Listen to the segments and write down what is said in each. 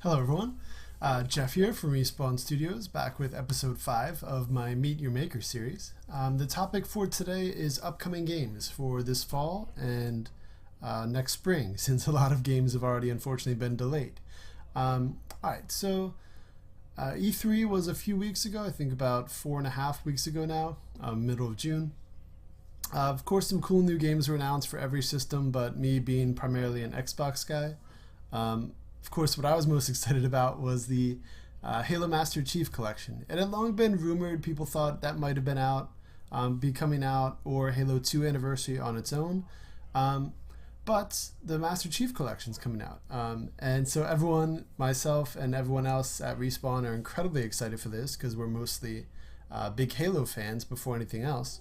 Hello, everyone. Jeff here from Respawn Studios, back with episode 5 of my Meet Your Maker series. The topic for today is upcoming games for this fall and next spring, since a lot of games have already unfortunately been delayed. Alright, so E3 was a few weeks ago, I think about 4.5 weeks ago now, middle of June. Of course, some cool new games were announced for every system, but me being primarily an Xbox guy, of course, what I was most excited about was the Halo Master Chief Collection. It had long been rumored, people thought that might have been out, be coming out, or Halo 2 Anniversary on its own. But the Master Chief Collection's coming out. And so everyone, myself and everyone else at Respawn, are incredibly excited for this because we're mostly big Halo fans before anything else.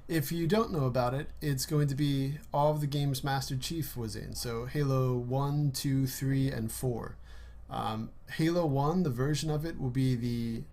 If you don't know about it, it's going to be all of the games Master Chief was in. So Halo 1, 2, 3, and 4. Halo 1, the version of it, will be the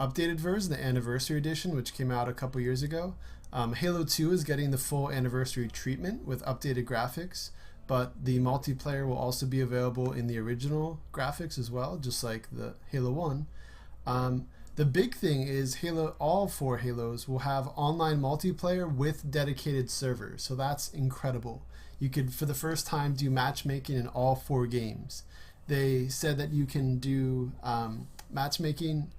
updated version, the Anniversary Edition, which came out a couple years ago. Halo 2 is getting the full Anniversary treatment with updated graphics, but the multiplayer will also be available in the original graphics as well, just like the Halo 1. The big thing is all 4 Halos will have online multiplayer with dedicated servers, so that's incredible. You could, for the first time, do matchmaking in all 4 games. They said that you can do matchmaking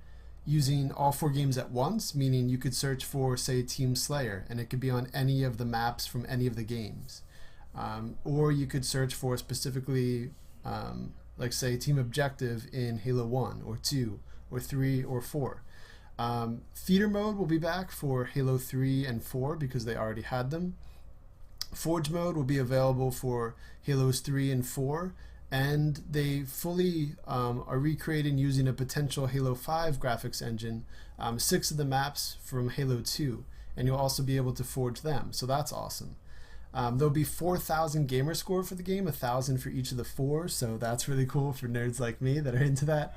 using all 4 games at once, meaning you could search for, say, Team Slayer, and it could be on any of the maps from any of the games. Or you could search for specifically, like, say, Team Objective in Halo 1 or 2 or 3 or 4. Theater mode will be back for Halo 3 and 4 because they already had them. Forge mode will be available for Halos 3 and 4, and they fully are recreating using a potential Halo 5 graphics engine 6 of the maps from Halo 2, and you'll also be able to forge them, so that's awesome. There'll be 4,000 gamer score for the game, 1,000 for each of the 4, so that's really cool for nerds like me that are into that.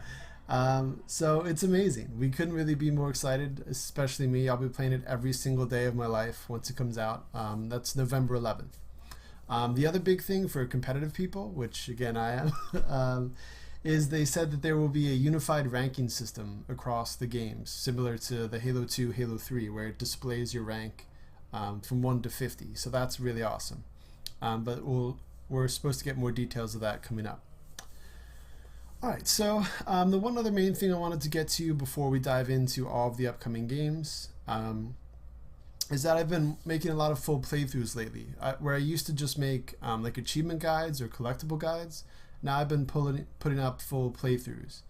So it's amazing. We couldn't really be more excited, especially me. I'll be playing it every single day of my life once it comes out. That's November 11th. The other big thing for competitive people, which again I am, is they said that there will be a unified ranking system across the games, similar to the Halo 2, Halo 3, where it displays your rank from 1 to 50. So that's really awesome. But we're supposed to get more details of that coming up. Alright, so the one other main thing I wanted to get to before we dive into all of the upcoming games is that I've been making a lot of full playthroughs lately. Where I used to just make like achievement guides or collectible guides, now I've been putting up full playthroughs.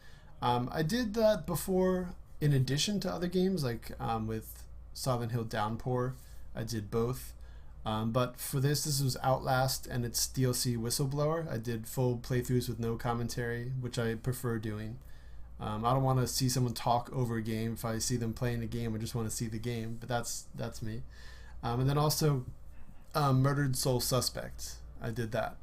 I did that before in addition to other games, like with Silent Hill Downpour. I did both. But for this was Outlast and its DLC Whistleblower. I did full playthroughs with no commentary, which I prefer doing. I don't want to see someone talk over a game. If I see them playing a game, I just want to see the game, but that's me. And then also Murdered Soul Suspect. I did that.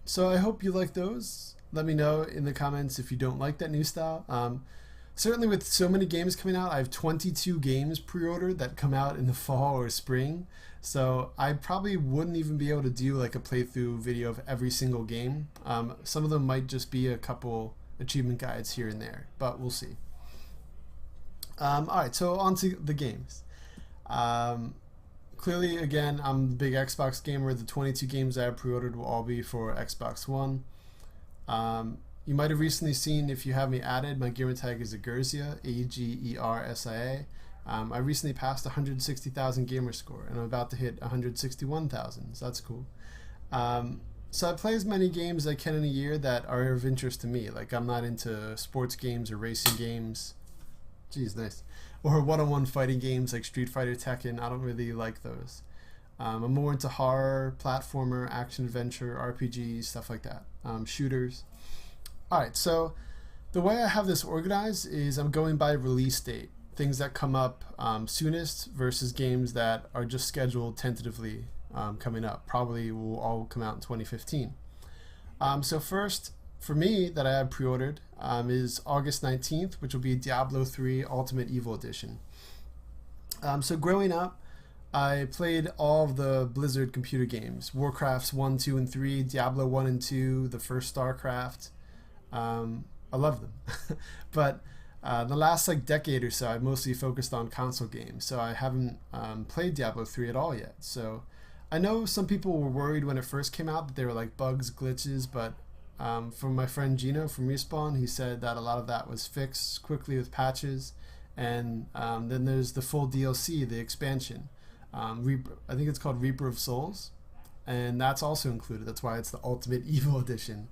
So I hope you like those. Let me know in the comments if you don't like that new style. Certainly with so many games coming out, I have 22 games pre-ordered that come out in the fall or spring. So I probably wouldn't even be able to do like a playthrough video of every single game. Some of them might just be a couple achievement guides here and there, but we'll see. Alright, so on to the games. Clearly, again, I'm a big Xbox gamer. The 22 games I have pre-ordered will all be for Xbox One. You might have recently seen, if you have me added, my gamer tag is Agersia, Agersia. I recently passed 160,000 gamer score, and I'm about to hit 161,000, so that's cool. So I play as many games as I can in a year that are of interest to me. Like, I'm not into sports games or racing games. Jeez, nice. Or one-on-one fighting games like Street Fighter, Tekken. I don't really like those. I'm more into horror, platformer, action-adventure, RPGs, stuff like that. Shooters. Alright, so the way I have this organized is I'm going by release date. Things that come up soonest versus games that are just scheduled tentatively coming up. Probably will all come out in 2015. So first, for me, that I have pre-ordered is August 19th, which will be Diablo 3 Ultimate Evil Edition. So growing up, I played all of the Blizzard computer games: Warcrafts 1, 2, and 3, Diablo 1 and 2, the first StarCraft. I love them. But the last like decade or so, I've mostly focused on console games, so I haven't played Diablo 3 at all yet. So I know some people were worried when it first came out that they were like bugs, glitches, but from my friend Gino from Respawn, he said that a lot of that was fixed quickly with patches. And then there's the full DLC, the expansion. I think it's called Reaper of Souls, and that's also included. That's why it's the Ultimate Evil Edition.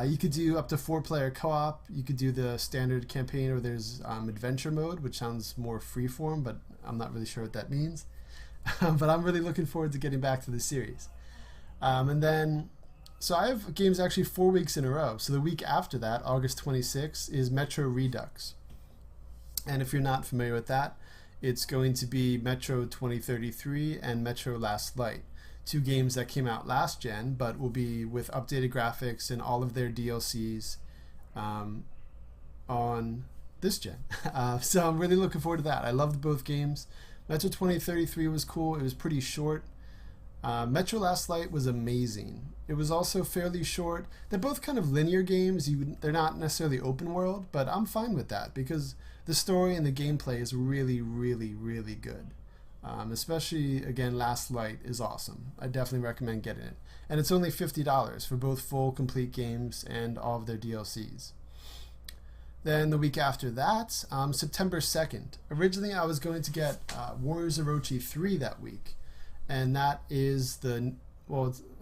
You could do up to 4-player co-op. You could do the standard campaign, or there's adventure mode, which sounds more freeform, but I'm not really sure what that means. But I'm really looking forward to getting back to the series. And then, so I have games actually 4 weeks in a row. So the week after that, August 26th, is Metro Redux. And if you're not familiar with that, it's going to be Metro 2033 and Metro Last Light, 2 games that came out last gen, but will be with updated graphics and all of their DLCs on this gen. So I'm really looking forward to that. I loved both games. Metro 2033 was cool. It was pretty short. Metro Last Light was amazing. It was also fairly short. They're both kind of linear games. They're not necessarily open world, but I'm fine with that because the story and the gameplay is really, really, really good. Especially, again, Last Light is awesome. I definitely recommend getting it. And it's only $50 for both full, complete games and all of their DLCs. Then the week after that, September 2nd. Originally, I was going to get Warriors Orochi 3 that week. And that is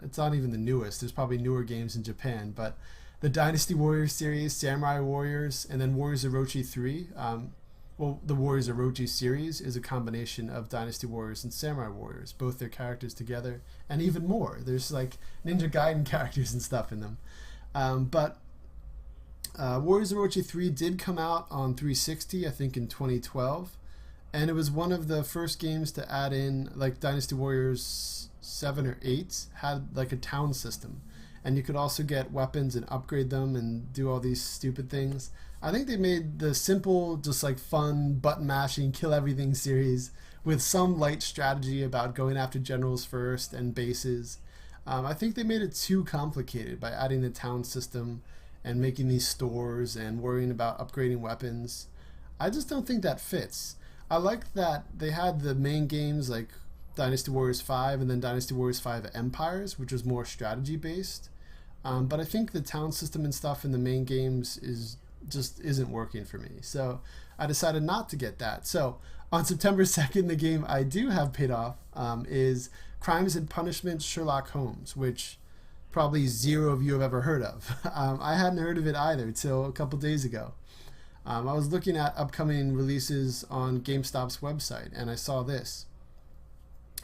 it's not even the newest. There's probably newer games in Japan, but the Dynasty Warriors series, Samurai Warriors, and then Warriors Orochi 3. The Warriors Orochi series is a combination of Dynasty Warriors and Samurai Warriors, both their characters together, and even more. There's like Ninja Gaiden characters and stuff in them. But Warriors Orochi 3 did come out on 360, I think in 2012, and it was one of the first games to add in, like Dynasty Warriors 7 or 8 had like a town system. And you could also get weapons and upgrade them and do all these stupid things. I think they made the simple, just like fun, button mashing, kill everything series with some light strategy about going after generals first and bases. I think they made it too complicated by adding the town system and making these stores and worrying about upgrading weapons. I just don't think that fits. I like that they had the main games like Dynasty Warriors 5 and then Dynasty Warriors 5 Empires, which was more strategy based. But I think the town system and stuff in the main games isn't working for me. So I decided not to get that. So on September 2nd, the game I do have paid off is Crimes and Punishments Sherlock Holmes, which probably zero of you have ever heard of. I hadn't heard of it either till a couple days ago. I was looking at upcoming releases on GameStop's website, and I saw this,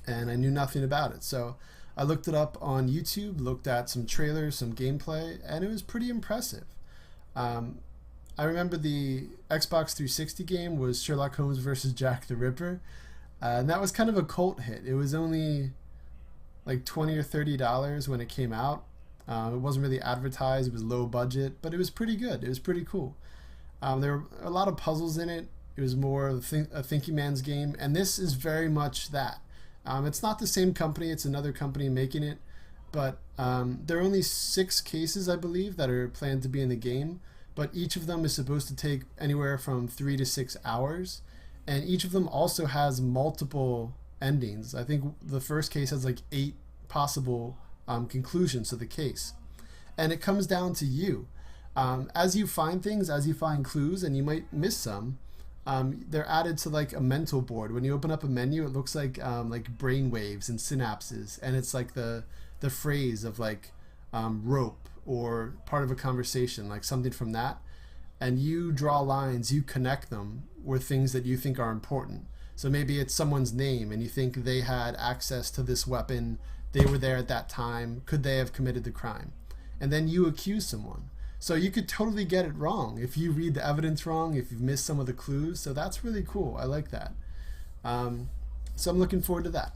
and I knew nothing about it. So I looked it up on YouTube, looked at some trailers, some gameplay, and it was pretty impressive. I remember the Xbox 360 game was Sherlock Holmes versus Jack the Ripper, and that was kind of a cult hit. It was only like $20 or $30 when it came out. It wasn't really advertised. It was low budget, but it was pretty good. It was pretty cool. There were a lot of puzzles in it. It was more a thinking man's game, and this is very much that. It's not the same company. It's another company making it, but there are only 6 cases, I believe, that are planned to be in the game, but each of them is supposed to take anywhere from 3 to 6 hours, and each of them also has multiple endings. I think the first case has like 8 possible conclusions to the case, and it comes down to you. As you find things, as you find clues, and you might miss some, they're added to like a mental board. When you open up a menu, it looks like brain waves and synapses, and it's like the phrase of like rope or part of a conversation, like something from that, and you draw lines, you connect them with things that you think are important. So maybe it's someone's name and you think they had access to this weapon, they were there at that time, could they have committed the crime? And then you accuse someone. So you could totally get it wrong if you read the evidence wrong, if you've missed some of the clues. So that's really cool. I like that. So I'm looking forward to that.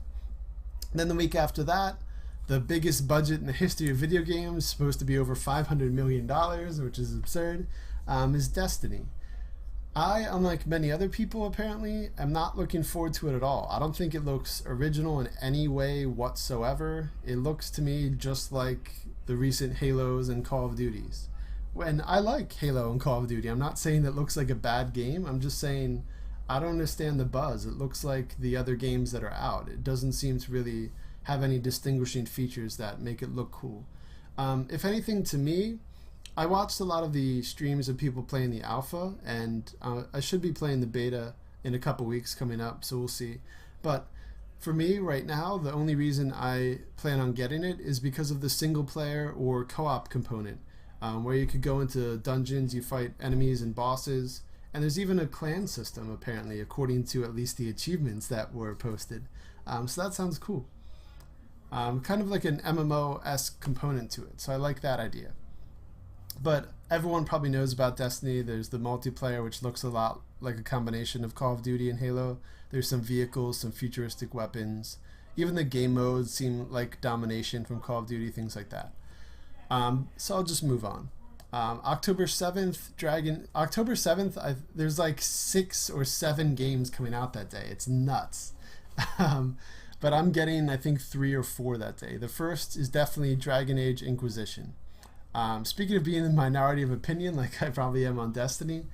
And then the week after that, the biggest budget in the history of video games, supposed to be over $500 million, which is absurd, is Destiny. I, unlike many other people apparently, am not looking forward to it at all. I don't think it looks original in any way whatsoever. It looks to me just like the recent Halos and Call of Duties. When I like Halo and Call of Duty, I'm not saying that looks like a bad game. I'm just saying I don't understand the buzz. It looks like the other games that are out. It doesn't seem to really have any distinguishing features that make it look cool. If anything, to me, I watched a lot of the streams of people playing the alpha, and I should be playing the beta in a couple weeks coming up, so we'll see. But for me right now, the only reason I plan on getting it is because of the single player or co-op component, where you could go into dungeons, you fight enemies and bosses, and there's even a clan system apparently, according to at least the achievements that were posted. So that sounds cool. Kind of like an MMO-esque component to it, so I like that idea. But everyone probably knows about Destiny. There's the multiplayer, which looks a lot like a combination of Call of Duty and Halo. There's some vehicles, some futuristic weapons. Even the game modes seem like domination from Call of Duty, things like that. So I'll just move on. October 7th, there's like 6 or 7 games coming out that day. It's nuts. But I'm getting, I think, 3 or 4 that day. The first is definitely Dragon Age Inquisition. Speaking of being the minority of opinion, like I probably am on Destiny,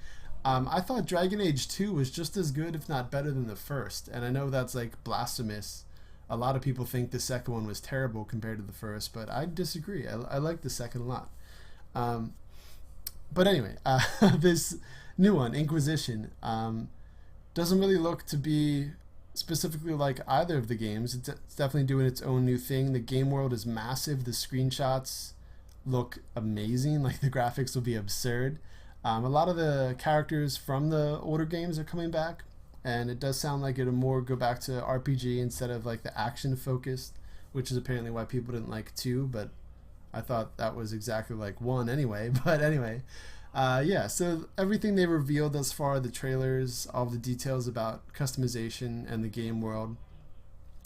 I thought Dragon Age 2 was just as good, if not better, than the first. And I know that's like blasphemous. A lot of people think the second one was terrible compared to the first, but I disagree. I like the second a lot. But anyway, this new one, Inquisition, doesn't really look to be specifically like either of the games. It's definitely doing its own new thing. The game world is massive. The screenshots look amazing. Like the graphics will be absurd. A lot of the characters from the older games are coming back, and it does sound like it'll more go back to RPG instead of like the action focused, which is apparently why people didn't like 2, but I thought that was exactly like 1 anyway. But anyway, yeah, so everything they revealed thus far, the trailers, all the details about customization and the game world,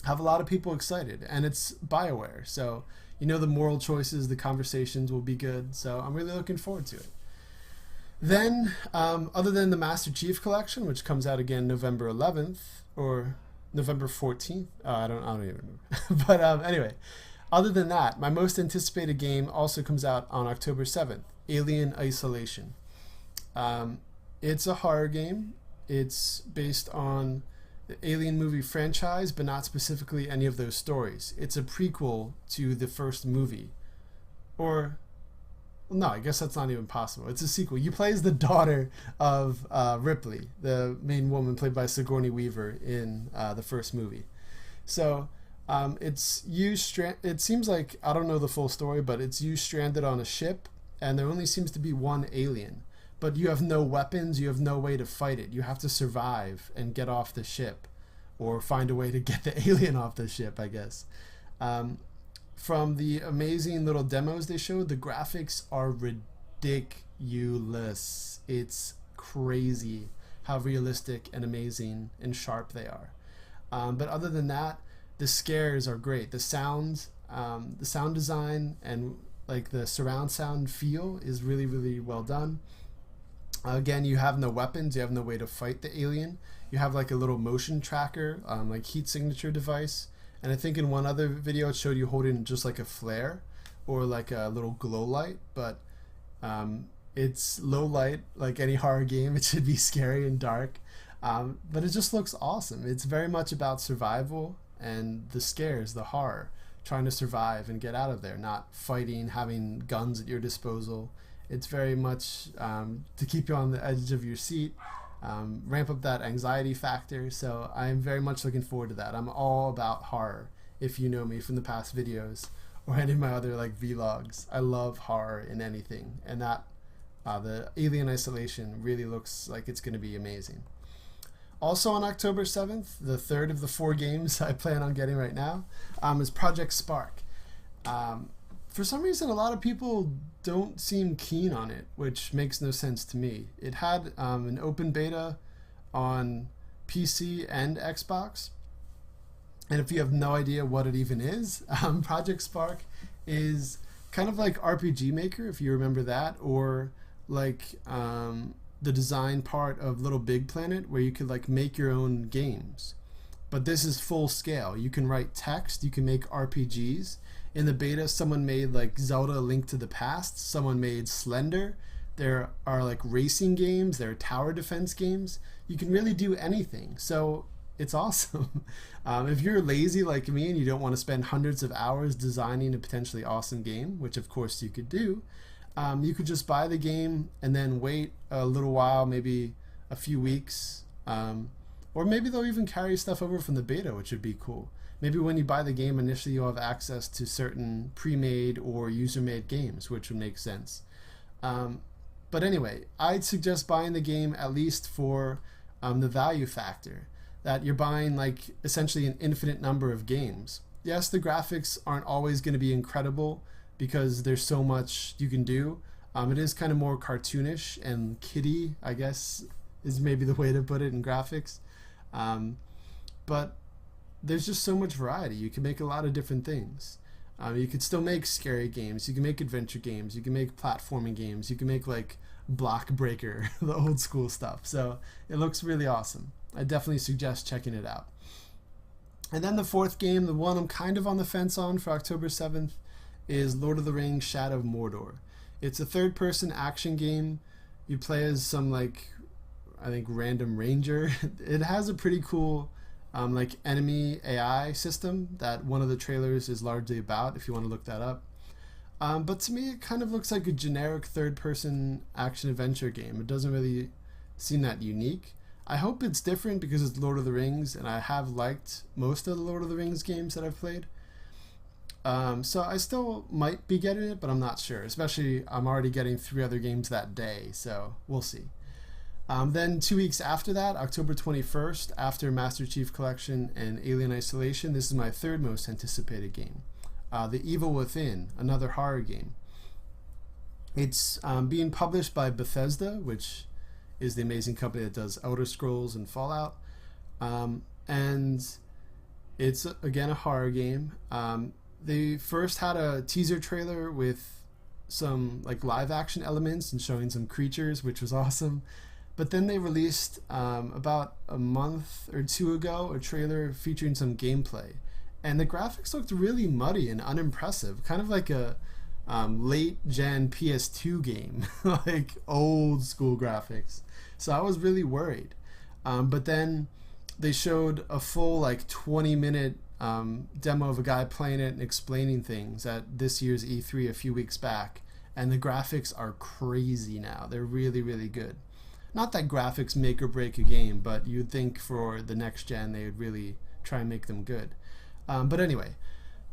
have a lot of people excited, and it's BioWare, so you know the moral choices, the conversations will be good, so I'm really looking forward to it. Then, other than the Master Chief Collection, which comes out again November 11th, or November 14th, I don't even remember. But anyway, other than that, my most anticipated game also comes out on October 7th, Alien Isolation. It's a horror game. It's based on the Alien movie franchise, but not specifically any of those stories. It's a prequel to the first movie. Or, no, I guess that's not even possible. It's a sequel. You play as the daughter of Ripley, the main woman played by Sigourney Weaver in the first movie. So it's you. It seems like, I don't know the full story, but it's you stranded on a ship, and there only seems to be one alien. But you have no weapons, you have no way to fight it. You have to survive and get off the ship, or find a way to get the alien off the ship, I guess. From the amazing little demos they showed, the graphics are ridiculous. It's crazy how realistic and amazing and sharp they are. But other than that, the scares are great. The sound design and like the surround sound feel is really, really well done. Again, you have no weapons, you have no way to fight the alien. You have like a little motion tracker, like heat signature device. And I think in one other video it showed you holding just like a flare or like a little glow light, but it's low light like any horror game. It should be scary and dark, but it just looks awesome. It's very much about survival and the scares, the horror, trying to survive and get out of there, not fighting, having guns at your disposal. It's very much to keep you on the edge of your seat, ramp up that anxiety factor. So I'm very much looking forward to that. I'm all about horror, if you know me from the past videos or any of my other like vlogs. I love horror in anything, and that the Alien Isolation really looks like it's going to be amazing. Also on October 7th, the third of the 4 games I plan on getting right now, is Project Spark. For some reason, a lot of people don't seem keen on it, which makes no sense to me. It had an open beta on PC and Xbox. And if you have no idea what it even is, Project Spark is kind of like RPG Maker, if you remember that, or like the design part of Little Big Planet, where you could like make your own games. But this is full scale. You can write text, you can make RPGs. In the beta, someone made like Zelda: A Link to the Past, someone made Slender. There are like racing games, there are tower defense games. You can really do anything. So it's awesome. If you're lazy like me and you don't want to spend hundreds of hours designing a potentially awesome game, which of course you could do, you could just buy the game and then wait a little while, maybe a few weeks, or maybe they'll even carry stuff over from the beta, which would be cool. Maybe when you buy the game initially, you'll have access to certain pre-made or user-made games, which would make sense. But anyway, I'd suggest buying the game at least for the value factor, that you're buying like essentially an infinite number of games. Yes, the graphics aren't always going to be incredible because there's so much you can do. It is kind of more cartoonish and kiddie, I guess, is maybe the way to put it in graphics. But there's just so much variety. You can make a lot of different things. You could still make scary games. You can make adventure games. You can make platforming games. You can make like Block Breaker, the old school stuff. So it looks really awesome. I definitely suggest checking it out. And then the fourth game, the one I'm kind of on the fence on for October 7th, is Lord of the Rings: Shadow of Mordor. It's a third-person action game. You play as some like, I think, random ranger. It has a pretty cool like enemy AI system that one of the trailers is largely about, if you want to look that up. But to me, it kind of looks like a generic third-person action-adventure game. It doesn't really seem that unique. I hope it's different because it's Lord of the Rings, and I have liked most of the Lord of the Rings games that I've played. So I still might be getting it, but I'm not sure. Especially, I'm already getting 3 other games that day, so we'll see. Then 2 weeks after that, October 21st, after Master Chief Collection and Alien Isolation, this is my third most anticipated game. The Evil Within, another horror game. It's being published by Bethesda, which is the amazing company that does Elder Scrolls and Fallout. And it's, again, a horror game. They first had a teaser trailer with some like live action elements and showing some creatures, which was awesome. But then they released about a month or 2 ago a trailer featuring some gameplay, and the graphics looked really muddy and unimpressive, kind of like a late gen PS2 game, like old school graphics. So I was really worried. But then they showed a full like 20-minute demo of a guy playing it and explaining things at this year's E3 a few weeks back, and the graphics are crazy now. They're really, really good. Not that graphics make or break a game, but you'd think for the next gen they would really try and make them good. But anyway,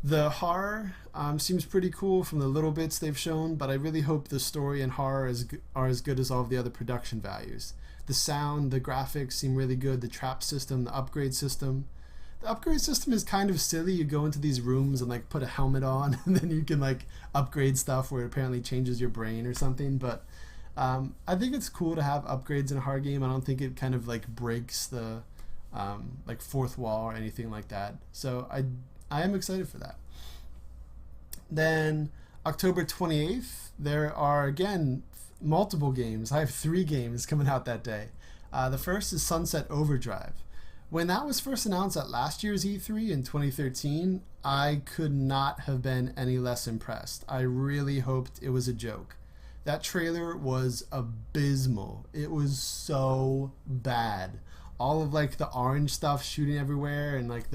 the horror seems pretty cool from the little bits they've shown, but I really hope the story and horror are as good as all of the other production values. The sound, the graphics seem really good, the trap system, the upgrade system. The upgrade system is kind of silly. You go into these rooms and like put a helmet on and then you can like upgrade stuff where it apparently changes your brain or something, but I think it's cool to have upgrades in a horror game. I don't think it kind of like breaks the like fourth wall or anything like that. So I am excited for that. Then October 28th, there are again multiple games. I have 3 games coming out that day. The first is Sunset Overdrive. When that was first announced at last year's E3 in 2013, I could not have been any less impressed. I really hoped it was a joke. That trailer was abysmal. It was so bad. All of like the orange stuff shooting everywhere and like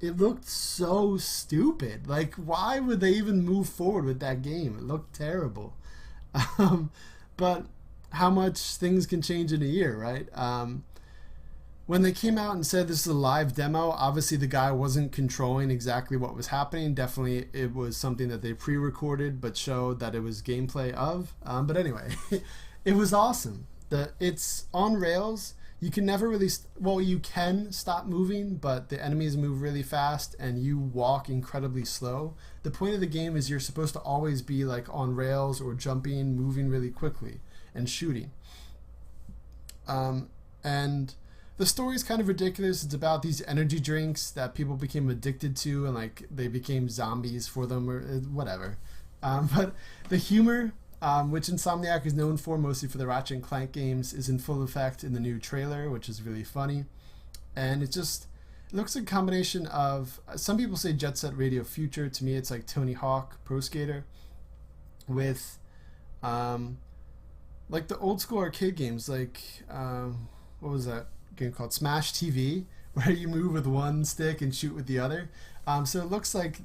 it looked so stupid. Like, why would they even move forward with that game? It looked terrible. But how much things can change in a year, right? When they came out and said this is a live demo, obviously the guy wasn't controlling exactly what was happening. Definitely it was something that they pre-recorded but showed that it was gameplay of. But anyway, it was awesome. It's on rails. You can never really, you can stop moving, but the enemies move really fast and you walk incredibly slow. The point of the game is you're supposed to always be like on rails or jumping, moving really quickly and shooting. And the story is kind of ridiculous. It's about these energy drinks that people became addicted to and like they became zombies for them or whatever. But the humor which Insomniac is known for mostly for the Ratchet and Clank games, is in full effect in the new trailer, which is really funny. And it looks like a combination of, some people say Jet Set Radio Future. To me, it's like Tony Hawk Pro Skater with like the old school arcade games, like what was that game called? Smash TV, where you move with one stick and shoot with the other. So it looks like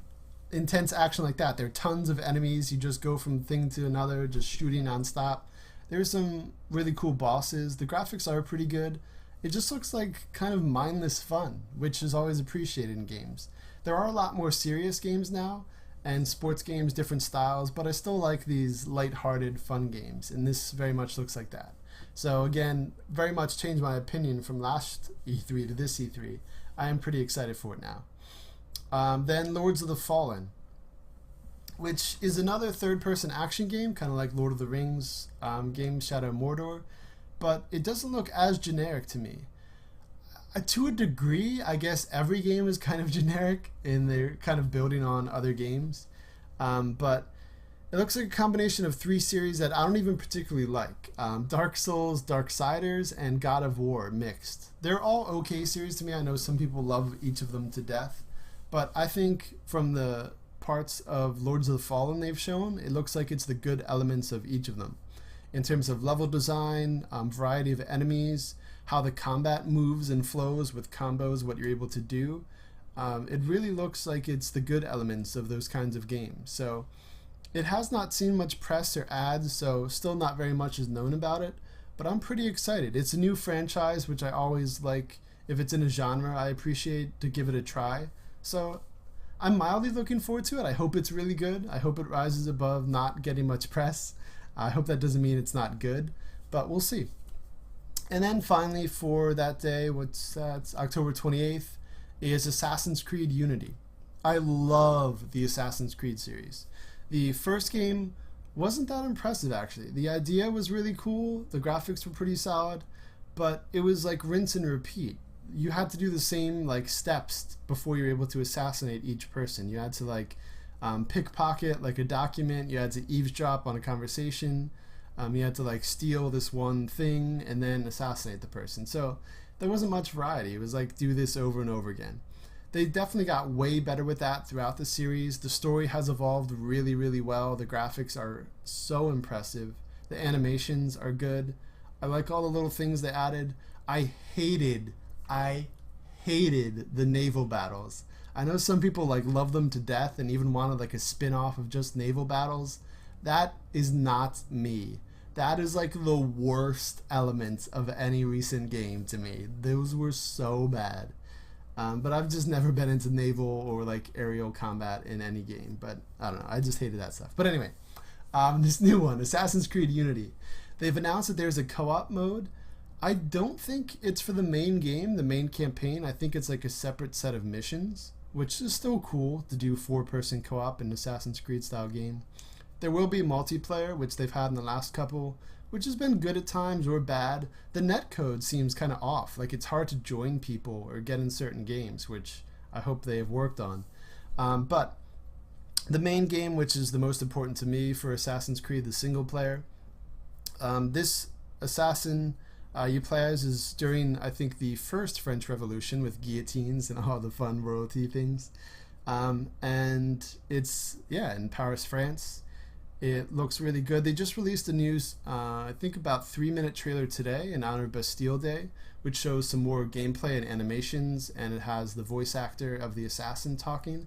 intense action like that. There are tons of enemies. You just go from thing to another, just shooting nonstop. There's some really cool bosses. The graphics are pretty good. It just looks like kind of mindless fun, which is always appreciated in games. There are a lot more serious games now, and sports games, different styles, but I still like these light-hearted, fun games, and this very much looks like that. So again, very much changed my opinion from last E3 to this E3. I am pretty excited for it now. Then Lords of the Fallen, which is another third-person action game, kind of like Lord of the Rings game Shadow of Mordor, but it doesn't look as generic to me. To a degree, I guess every game is kind of generic, and they're kind of building on other games. But it looks like a combination of 3 series that I don't even particularly like. Dark Souls, Darksiders, and God of War mixed. They're all okay series to me. I know some people love each of them to death. But I think from the parts of Lords of the Fallen they've shown, it looks like it's the good elements of each of them. In terms of level design, variety of enemies, how the combat moves and flows with combos, what you're able to do. It really looks like it's the good elements of those kinds of games. So it has not seen much press or ads, so still not very much is known about it. But I'm pretty excited. It's a new franchise, which I always like. If it's in a genre I appreciate, to give it a try. So I'm mildly looking forward to it. I hope it's really good. I hope it rises above not getting much press. I hope that doesn't mean it's not good, but we'll see. And then finally for that day, it's October 28th, is Assassin's Creed Unity. I love the Assassin's Creed series. The first game wasn't that impressive, actually. The idea was really cool, the graphics were pretty solid, but it was like rinse and repeat. You had to do the same like steps before you were able to assassinate each person. You had to like pickpocket like a document, you had to eavesdrop on a conversation, you had to like steal this one thing and then assassinate the person. So there wasn't much variety. It was like do this over and over again. They definitely got way better with that throughout the series. The story has evolved really, really well. The graphics are so impressive. The animations are good. I like all the little things they added. I hated the naval battles. I know some people like love them to death and even wanted like a spin-off of just naval battles. That is not me. That is like the worst element of any recent game to me. Those were so bad. But I've just never been into naval or like aerial combat in any game. But I don't know. I just hated that stuff. But anyway, this new one, Assassin's Creed Unity. They've announced that there's a co-op mode. I don't think it's for the main game, the main campaign. I think it's like a separate set of missions, which is still cool to do 4-person co-op in an Assassin's Creed style game. There will be multiplayer, which they've had in the last couple, which has been good at times or bad. The netcode seems kind of off, like it's hard to join people or get in certain games, which I hope they have worked on. But the main game, which is the most important to me for Assassin's Creed, the single player, this assassin you play as is during, I think, the first French Revolution with guillotines and all the fun royalty things. And it's, in Paris, France. It looks really good. They just released a new, I think about 3-minute trailer today in honor of Bastille Day, which shows some more gameplay and animations, and it has the voice actor of the assassin talking,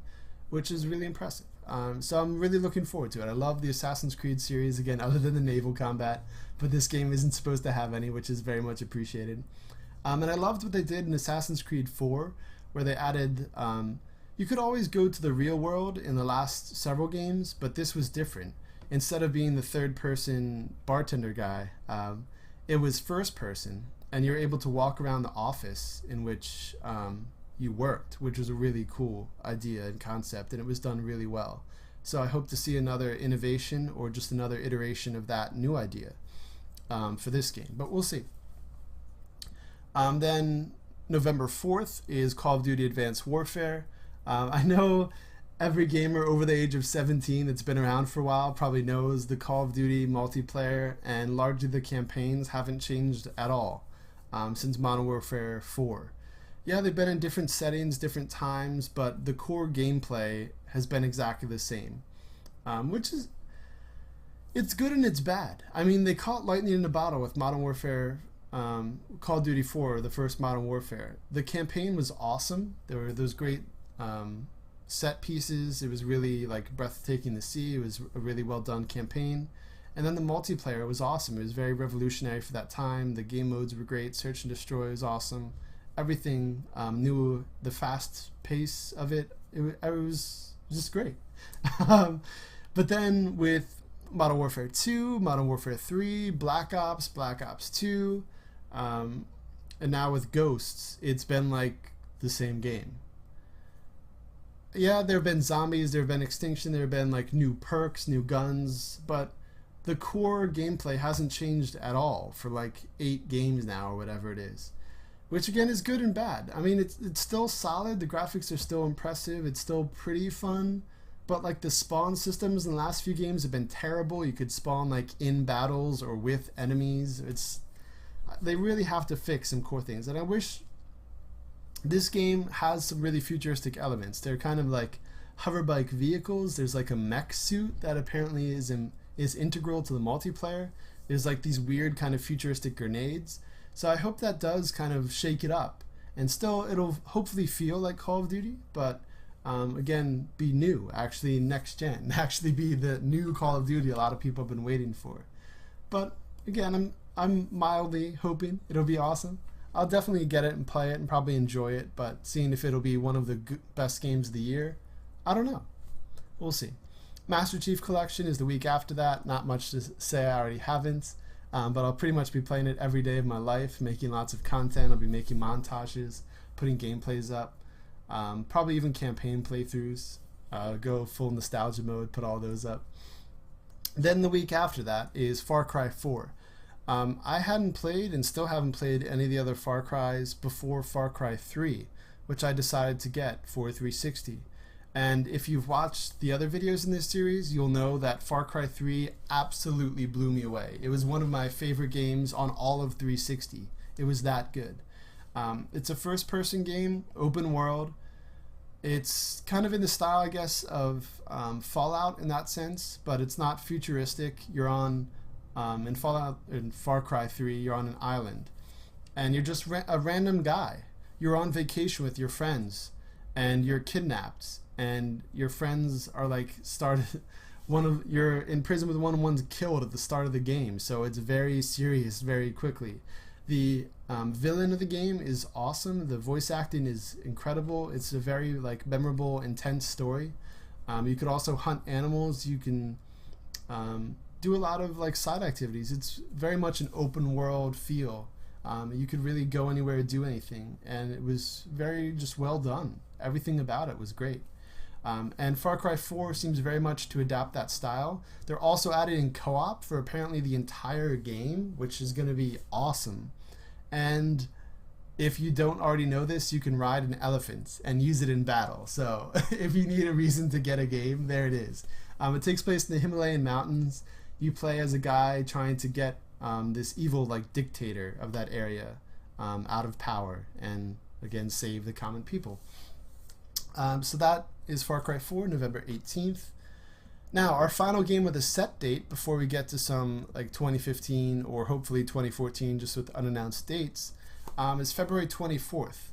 which is really impressive. So I'm really looking forward to it. I love the Assassin's Creed series, again, other than the naval combat, but this game isn't supposed to have any, which is very much appreciated. And I loved what they did in Assassin's Creed 4, where they added, you could always go to the real world in the last several games, but this was different. Instead of being the third-person bartender guy, it was first-person, and you're able to walk around the office in which you worked, which was a really cool idea and concept, and it was done really well. So I hope to see another innovation or just another iteration of that new idea for this game, but we'll see. Then November 4th is Call of Duty Advanced Warfare. I know every gamer over the age of 17 that's been around for a while probably knows the Call of Duty multiplayer and largely the campaigns haven't changed at all since Modern Warfare 4. Yeah, they've been in different settings, different times, but the core gameplay has been exactly the same, which is, it's good and it's bad. I mean, they caught lightning in a bottle with Modern Warfare, Call of Duty 4, the first Modern Warfare. The campaign was awesome. There were those great set pieces. It was really like breathtaking to see. It was a really well done campaign. And then the multiplayer was awesome. It was very revolutionary for that time. The game modes were great. Search and Destroy was awesome. Everything new, the fast pace of it, it was just great. But then with Modern Warfare 2, Modern Warfare 3, Black Ops, Black Ops 2, and now with Ghosts, it's been like the same game. Yeah, there have been zombies, there have been extinction, there have been like new perks, new guns, but the core gameplay hasn't changed at all for like 8 games now or whatever it is. Which again is good and bad. I mean, it's still solid, the graphics are still impressive, it's still pretty fun, but like the spawn systems in the last few games have been terrible. You could spawn like in battles or with enemies. They really have to fix some core things, and I wish this game has some really futuristic elements. They're kind of like hoverbike vehicles. There's like a mech suit that apparently is integral to the multiplayer. There's like these weird kind of futuristic grenades. So I hope that does kind of shake it up, and still it'll hopefully feel like Call of Duty, but again, be new, actually next gen, actually be the new Call of Duty a lot of people have been waiting for. But again, I'm mildly hoping it'll be awesome. I'll definitely get it and play it and probably enjoy it, but seeing if it'll be one of the best games of the year, I don't know. We'll see. Master Chief Collection is the week after that. Not much to say, I already haven't. But I'll pretty much be playing it every day of my life, making lots of content. I'll be making montages, putting gameplays up, probably even campaign playthroughs. Go full nostalgia mode, put all those up. Then the week after that is Far Cry 4. I hadn't played and still haven't played any of the other Far Crys before Far Cry 3, which I decided to get for 360. And if you've watched the other videos in this series, you'll know that Far Cry 3 absolutely blew me away. It was one of my favorite games on all of 360. It was that good. It's a first-person game, open world. It's kind of in the style, I guess, of Fallout in that sense, but it's not futuristic. You're on, in Far Cry 3, you're on an island, and you're just a random guy. You're on vacation with your friends, and you're kidnapped. And your friends are like you're in prison with one's killed at the start of the game, so it's very serious very quickly. The villain of the game is awesome. The voice acting is incredible. It's a very like memorable, intense story. You could also hunt animals. You can do a lot of like side activities. It's very much an open world feel. You could really go anywhere, do anything, and it was very just well done. Everything about it was great. And Far Cry 4 seems very much to adapt that style. They're also adding co-op for apparently the entire game, which is going to be awesome. And if you don't already know this, you can ride an elephant and use it in battle. So if you need a reason to get a game, there it is. It takes place in the Himalayan mountains. You play as a guy trying to get this evil like dictator of that area out of power and again save the common people. So that is Far Cry 4, November 18th. Now, our final game with a set date before we get to some like 2015 or hopefully 2014 just with unannounced dates is February 24th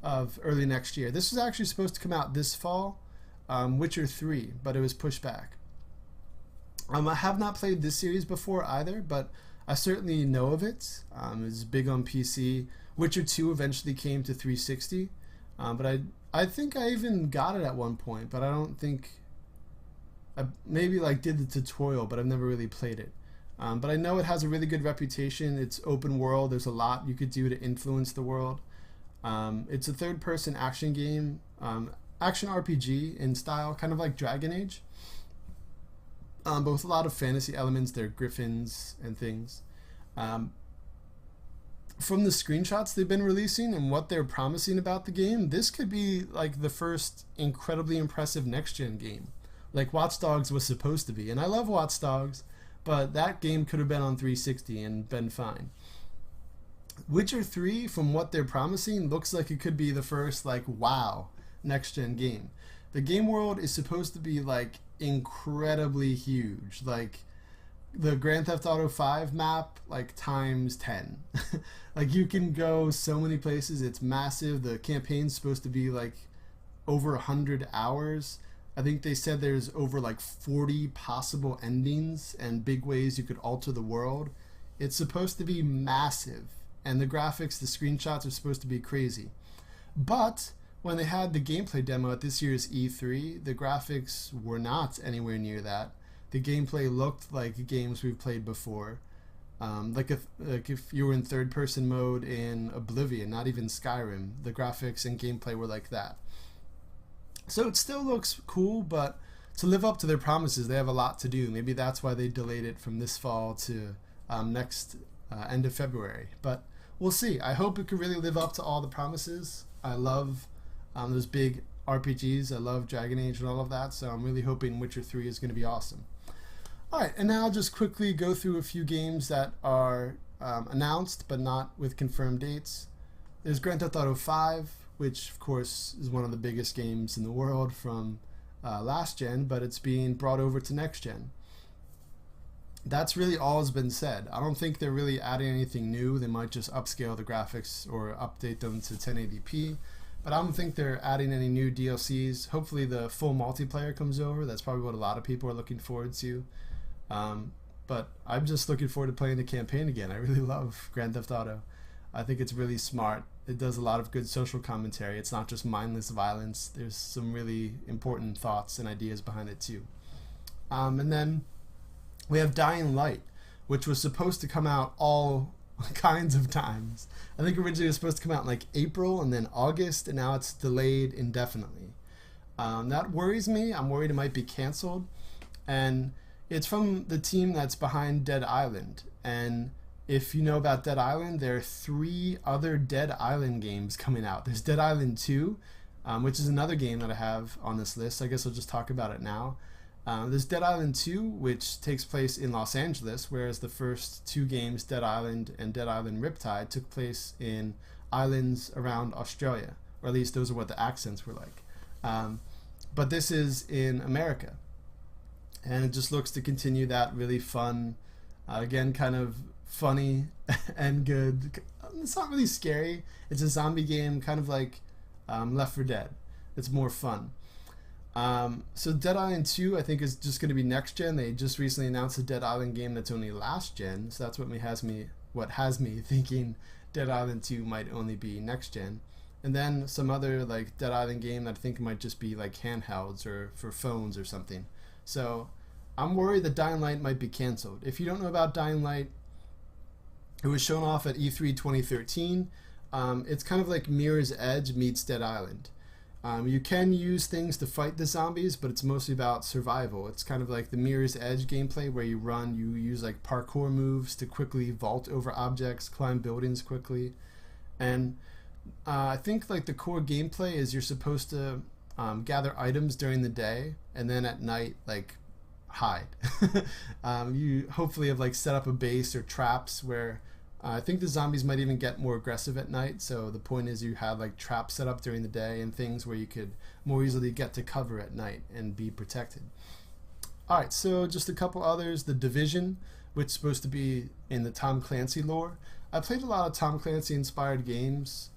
of early next year. This was actually supposed to come out this fall, Witcher 3, but it was pushed back. I have not played this series before either, but I certainly know of it. It was big on PC. Witcher 2 eventually came to 360, but I think I even got it at one point, but I don't think I maybe like did the tutorial, but I've never really played it. But I know it has a really good reputation. It's open world. There's a lot you could do to influence the world. It's a third-person action game, action RPG in style, kind of like Dragon Age. But with a lot of fantasy elements. There are griffins and things. from the screenshots they've been releasing and what they're promising about the game, this could be like the first incredibly impressive next gen game, like Watch Dogs was supposed to be. And I love Watch Dogs, but that game could have been on 360 and been fine. Witcher 3, from what they're promising, looks like it could be the first like wow next gen game. The game world is supposed to be like incredibly huge, like the Grand Theft Auto 5 map like times 10. Like you can go so many places. It's massive. The campaign's supposed to be like over 100 hours. I think they said there's over like 40 possible endings and big ways you could alter the world. It's supposed to be massive, and the graphics, the screenshots are supposed to be crazy. But when they had the gameplay demo at this year's E3, the graphics were not anywhere near that. The gameplay looked like games we've played before. Like if you were in third-person mode in Oblivion, not even Skyrim, the graphics and gameplay were like that. So it still looks cool, but to live up to their promises, they have a lot to do. Maybe that's why they delayed it from this fall to next end of February. But we'll see. I hope it could really live up to all the promises. I love those big RPGs. I love Dragon Age and all of that, so I'm really hoping Witcher 3 is going to be awesome. Alright, and now I'll just quickly go through a few games that are announced but not with confirmed dates. There's Grand Theft Auto 5, which of course is one of the biggest games in the world from last gen, but it's being brought over to next gen. That's really all has been said. I don't think they're really adding anything new. They might just upscale the graphics or update them to 1080p. But I don't think they're adding any new DLCs. Hopefully the full multiplayer comes over. That's probably what a lot of people are looking forward to. But I'm just looking forward to playing the campaign again. I really love Grand Theft Auto. I think it's really smart. It does a lot of good social commentary. It's not just mindless violence. There's some really important thoughts and ideas behind it too. And then we have Dying Light, which was supposed to come out all kinds of times. I think originally it was supposed to come out in like April and then August, and now it's delayed indefinitely. That worries me. I'm worried it might be canceled. And it's from the team that's behind Dead Island. And if you know about Dead Island, there are 3 other Dead Island games coming out. There's Dead Island 2, which is another game that I have on this list. I guess I'll just talk about it now. There's Dead Island 2, which takes place in Los Angeles, whereas the first 2 games, Dead Island and Dead Island Riptide, took place in islands around Australia, or at least those are what the accents were like. But this is in America, and it just looks to continue that really fun, again, kind of funny and good. It's not really scary. It's a zombie game, kind of like Left 4 Dead. It's more fun. So Dead Island 2 I think is just going to be next gen. They just recently announced a Dead Island game that's only last gen, so that's what has me thinking Dead Island 2 might only be next gen. And then some other like Dead Island game that I think might just be like handhelds or for phones or something. So I'm worried that Dying Light might be canceled. If you don't know about Dying Light, it was shown off at E3 2013. It's kind of like Mirror's Edge meets Dead Island. You can use things to fight the zombies, but it's mostly about survival. It's kind of like the Mirror's Edge gameplay where you run, you use like parkour moves to quickly vault over objects, climb buildings quickly. And I think like the core gameplay is you're supposed to gather items during the day and then at night like hide. You hopefully have like set up a base or traps where I think the zombies might even get more aggressive at night, so the point is you have like traps set up during the day and things where you could more easily get to cover at night and be protected. Alright, so just a couple others. The Division, which is supposed to be in the Tom Clancy lore. I played a lot of Tom Clancy inspired games,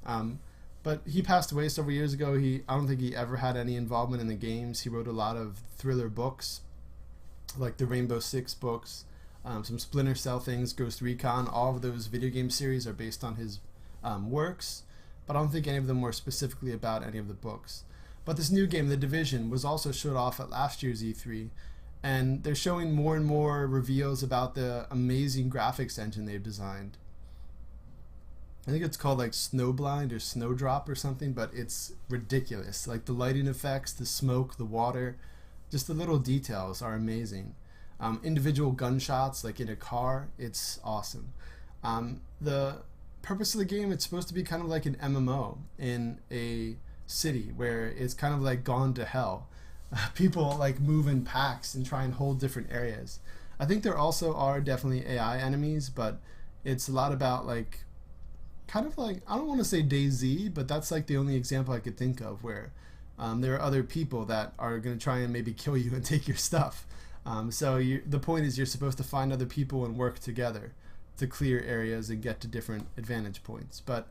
but he passed away several years ago. I don't think he ever had any involvement in the games. He wrote a lot of thriller books, like the Rainbow Six books. Some Splinter Cell things, Ghost Recon, all of those video game series are based on his works, but I don't think any of them were specifically about any of the books. But this new game, The Division, was also showed off at last year's E3, and they're showing more and more reveals about the amazing graphics engine they've designed. I think it's called like Snowblind or Snowdrop or something, but it's ridiculous. Like the lighting effects, the smoke, the water, just the little details are amazing. Individual gunshots like in a car, it's awesome. The purpose of the game, it's supposed to be kind of like an MMO in a city where it's kind of like Gone to Hell. People like move in packs and try and hold different areas. I think there also are definitely AI enemies, but it's a lot about like kind of like, I don't want to say DayZ, but that's like the only example I could think of where there are other people that are going to try and maybe kill you and take your stuff. So the point is you're supposed to find other people and work together to clear areas and get to different advantage points. But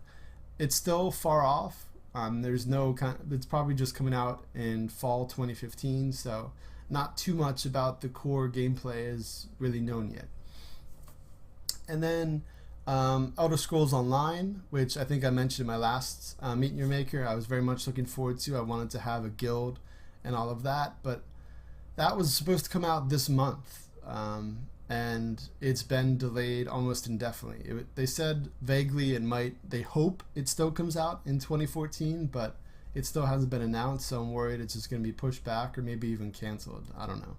it's still far off. There's no it's probably just coming out in fall 2015, so not too much about the core gameplay is really known yet. And then Elder Scrolls Online, which I think I mentioned in my last Meet Your Maker, I was very much looking forward to. I wanted to have a guild and all of that, but that was supposed to come out this month, and it's been delayed almost indefinitely. They said vaguely they hope it still comes out in 2014, but it still hasn't been announced, so I'm worried it's just going to be pushed back or maybe even canceled. I don't know.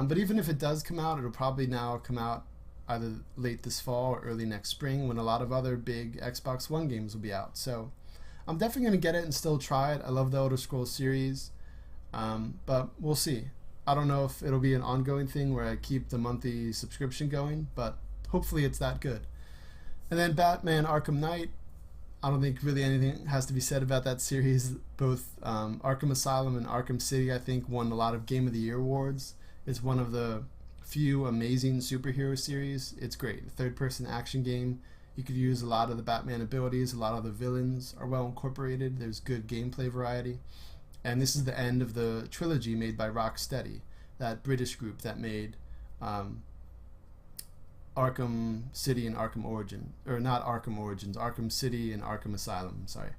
But even if it does come out, it'll probably now come out either late this fall or early next spring when a lot of other big Xbox One games will be out. So I'm definitely going to get it and still try it. I love the Elder Scrolls series, but we'll see. I don't know if it'll be an ongoing thing where I keep the monthly subscription going, but hopefully it's that good. And then Batman Arkham Knight, I don't think really anything has to be said about that series. Both Arkham Asylum and Arkham City, I think, won a lot of Game of the Year awards. It's one of the few amazing superhero series. It's great. A third-person action game. You could use a lot of the Batman abilities. A lot of the villains are well incorporated. There's good gameplay variety. And this is the end of the trilogy made by Rocksteady, that British group that made Arkham City and Arkham Origin, or not Arkham Origins, Arkham City and Arkham Asylum, sorry.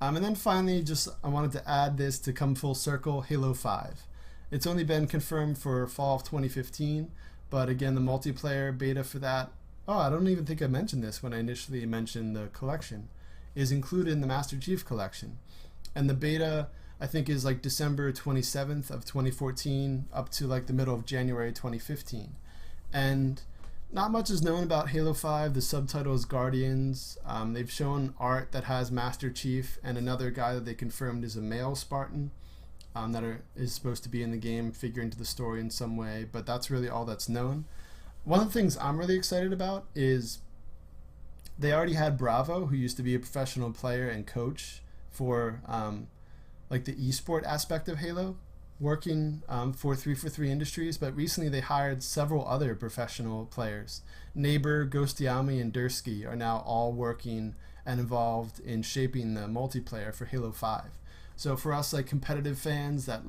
And then finally, I wanted to add this to come full circle, Halo 5. It's only been confirmed for fall of 2015, but again, the multiplayer beta for that, I don't even think I mentioned this when I initially mentioned the collection, is included in the Master Chief Collection. And the beta, I think, is like December 27th of 2014 up to like the middle of January 2015. And not much is known about Halo 5. The subtitle is Guardians. They've shown art that has Master Chief and another guy that they confirmed is a male Spartan that is supposed to be in the game, figure into the story in some way, but that's really all that's known. One of the things I'm really excited about is they already had Bravo, who used to be a professional player and coach for like the esport aspect of Halo, working for 343 Industries, but recently they hired several other professional players. Neighbor, Ghostiami, and Dursky are now all working and involved in shaping the multiplayer for Halo 5. So for us like competitive fans that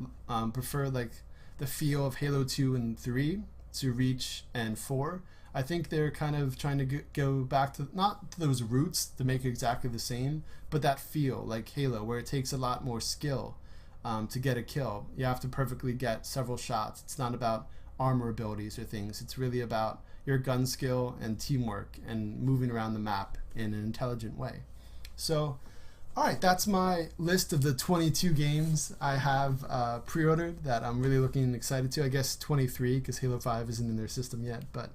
prefer like the feel of Halo 2 and 3 to Reach and 4, I think they're kind of trying to go back to not those roots to make it exactly the same, but that feel like Halo where it takes a lot more skill to get a kill. You have to perfectly get several shots. It's not about armor abilities or things. It's really about your gun skill and teamwork and moving around the map in an intelligent way. So alright, that's my list of the 22 games I have pre-ordered that I'm really looking excited to. I guess 23 because Halo 5 isn't in their system yet, but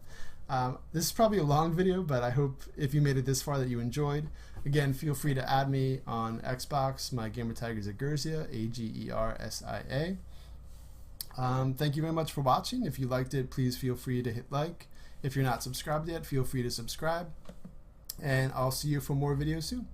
this is probably a long video, but I hope if you made it this far that you enjoyed. Again, feel free to add me on Xbox. My gamertag is Agersia, Agersia. Thank you very much for watching. If you liked it, please feel free to hit like. If you're not subscribed yet, feel free to subscribe. And I'll see you for more videos soon.